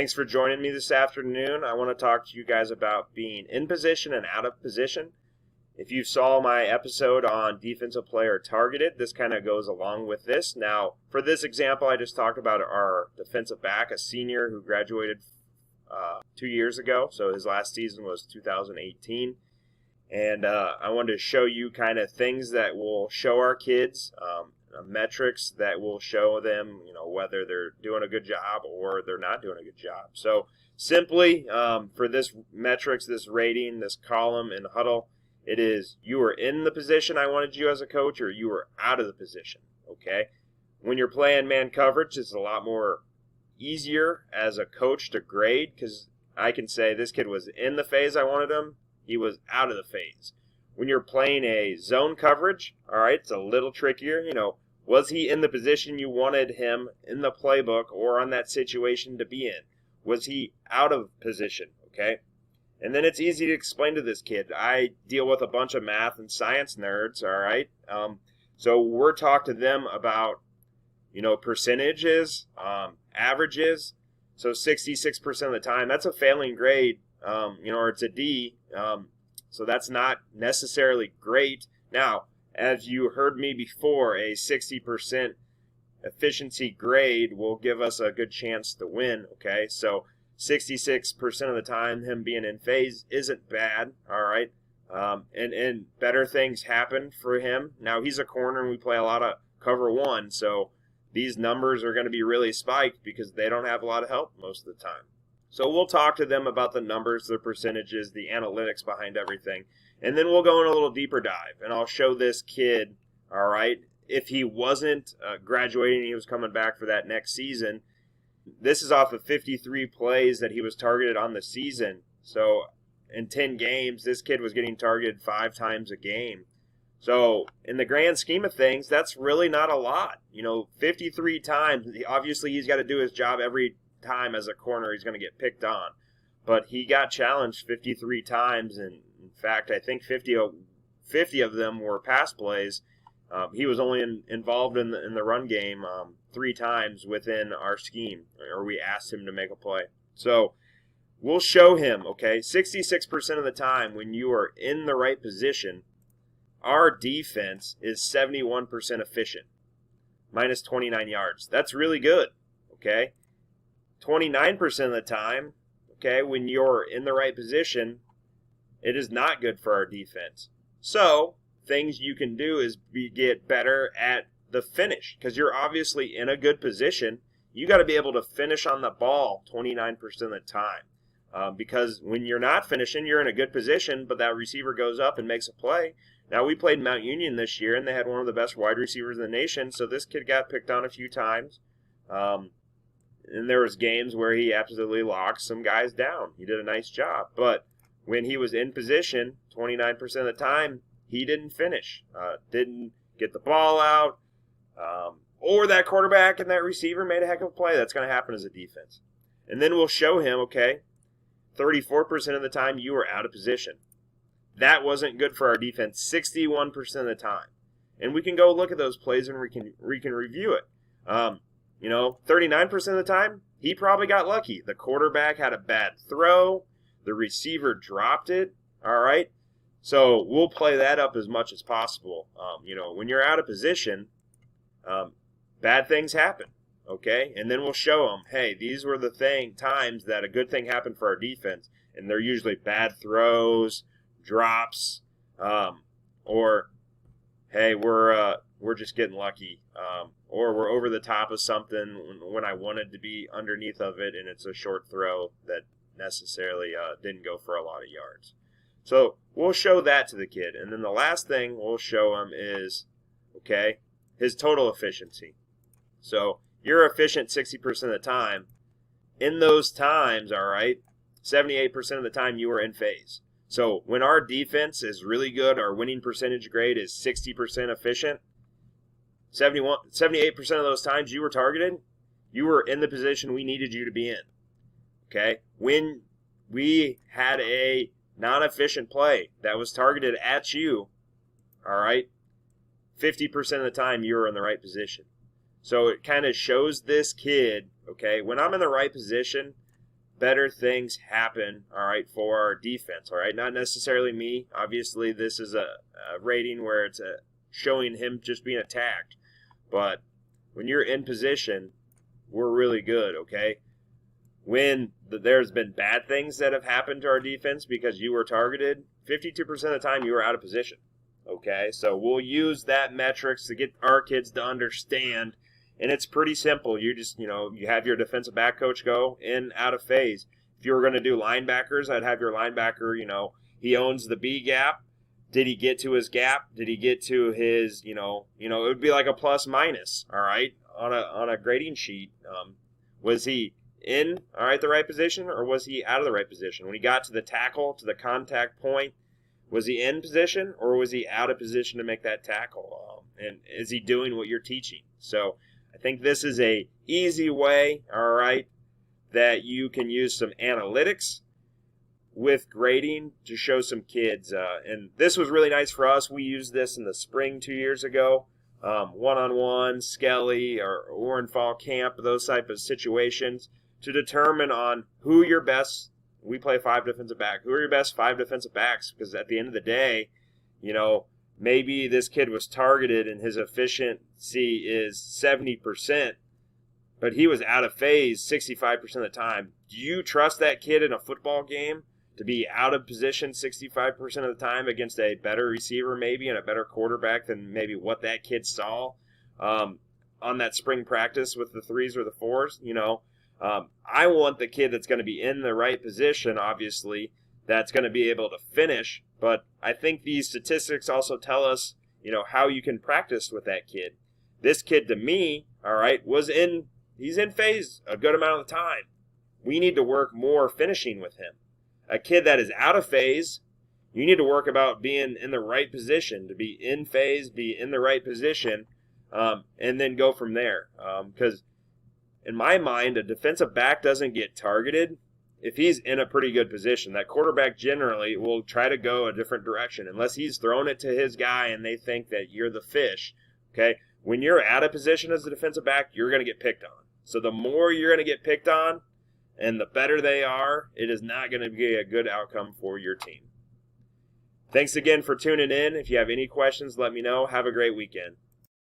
Thanks for joining me this afternoon. I want to talk to you guys about being in position and out of position. If you saw my episode on defensive player targeted, this kind of goes along with this. Now, for this example, I just talked about our defensive back, a senior who graduated 2 years ago. So his last season was 2018. And I wanted to show you kind of things that will show our kids, metrics that will show them, whether they're doing a good job or they're not doing a good job. So simply for this metrics, this rating, this column in Huddle, it is you were in the position I wanted you as a coach or you were out of the position, okay? When you're playing man coverage, it's a lot more easier as a coach to grade because I can say this kid was in the phase I wanted him, he was out of the phase. When you're playing a zone coverage, all right, it's a little trickier. Was he in the position you wanted him in the playbook or on that situation to be in? Was he out of position, okay? And then it's easy to explain to this kid. I deal with a bunch of math and science nerds, all right? So we're talking to them about, percentages, averages. So 66% of the time, that's a failing grade, or it's a D. So that's not necessarily great. Now, as you heard me before, a 60% efficiency grade will give us a good chance to win, okay? So 66% of the time, him being in phase isn't bad, all right? And better things happen for him. Now, he's a corner, and we play a lot of cover one, so these numbers are going to be really spiked because they don't have a lot of help most of the time. So we'll talk to them about the numbers, the percentages, the analytics behind everything, and then we'll go in a little deeper dive, and I'll show this kid, all right, if he wasn't graduating, he was coming back for that next season. This is off of 53 plays that he was targeted on the season. So in 10 games, this kid was getting targeted 5 times a game. So in the grand scheme of things, that's really not a lot. 53 times. Obviously, he's got to do his job every time as a corner. He's going to get picked on. But he got challenged 53 times. And in fact, I think 50 of them were pass plays. He was only involved in the run game 3 times within our scheme, or we asked him to make a play. So we'll show him, okay, 66% of the time when you are in the right position, our defense is 71% efficient, minus 29 yards. That's really good, okay? 29% of the time, okay, when you're in the right position, it is not good for our defense. So things you can do is get better at the finish because you're obviously in a good position. You got to be able to finish on the ball 29% of the time because when you're not finishing, you're in a good position, but that receiver goes up and makes a play. Now, we played Mount Union this year, and they had one of the best wide receivers in the nation, so this kid got picked on a few times. And there was games where he absolutely locked some guys down. He did a nice job. But when he was in position, 29% of the time, he didn't finish, didn't get the ball out, or that quarterback and that receiver made a heck of a play. That's going to happen as a defense. And then we'll show him, okay, 34% of the time you were out of position. That wasn't good for our defense 61% of the time. And we can go look at those plays and we can review it. 39% of the time, he probably got lucky. The quarterback had a bad throw. The receiver dropped it, all right? So we'll play that up as much as possible. When you're out of position, bad things happen, okay? And then we'll show them, hey, these were the times that a good thing happened for our defense, and they're usually bad throws, drops, or, hey, we're just getting lucky, or we're over the top of something when I wanted to be underneath of it, and it's a short throw that necessarily didn't go for a lot of yards. So we'll show that to the kid. And then the last thing we'll show him is, okay, his total efficiency. So you're efficient 60% of the time. In those times, all right, 78% of the time you were in phase. So when our defense is really good, our winning percentage grade is 60% efficient, 78% of those times you were targeted, you were in the position we needed you to be in. Okay? When we had a non-efficient play that was targeted at you, all right, 50% of the time you were in the right position. So it kind of shows this kid, okay, when I'm in the right position, better things happen, all right, for our defense, all right? Not necessarily me. Obviously, this is a rating where it's showing him just being attacked. But when you're in position, we're really good, okay? When there's been bad things that have happened to our defense because you were targeted, 52% of the time you were out of position, okay? So we'll use that metrics to get our kids to understand, and it's pretty simple. You just, you have your defensive back coach go in, out of phase. If you were going to do linebackers, I'd have your linebacker, he owns the B gap. Did he get to his gap? Did he get to his, it would be like a plus minus, all right, on a grading sheet. Was he in, all right, the right position, or was he out of the right position? When he got to the tackle, to the contact point, was he in position, or was he out of position to make that tackle? And is he doing what you're teaching? So I think this is a easy way, all right, that you can use some analytics with grading to show some kids. And this was really nice for us. We used this in the spring 2 years ago. One-on-one, Skelly, or in fall camp, those type of situations to determine on who your best, we play 5 defensive back, who are your best 5 defensive backs? Because at the end of the day, maybe this kid was targeted and his efficiency is 70%, but he was out of phase 65% of the time. Do you trust that kid in a football game to be out of position 65% of the time against a better receiver maybe and a better quarterback than maybe what that kid saw on that spring practice with the 3s or the 4s? I want the kid that's going to be in the right position, obviously, that's going to be able to finish. But I think these statistics also tell us, how you can practice with that kid. This kid, to me, all right, he's in phase a good amount of the time. We need to work more finishing with him. A kid that is out of phase, you need to work about being in the right position, to be in phase, be in the right position, and then go from there. Because in my mind, a defensive back doesn't get targeted if he's in a pretty good position. That quarterback generally will try to go a different direction unless he's thrown it to his guy and they think that you're the fish, okay? When you're out of position as a defensive back, you're going to get picked on. So the more you're going to get picked on and the better they are, it is not going to be a good outcome for your team. Thanks again for tuning in. If you have any questions, let me know. Have a great weekend.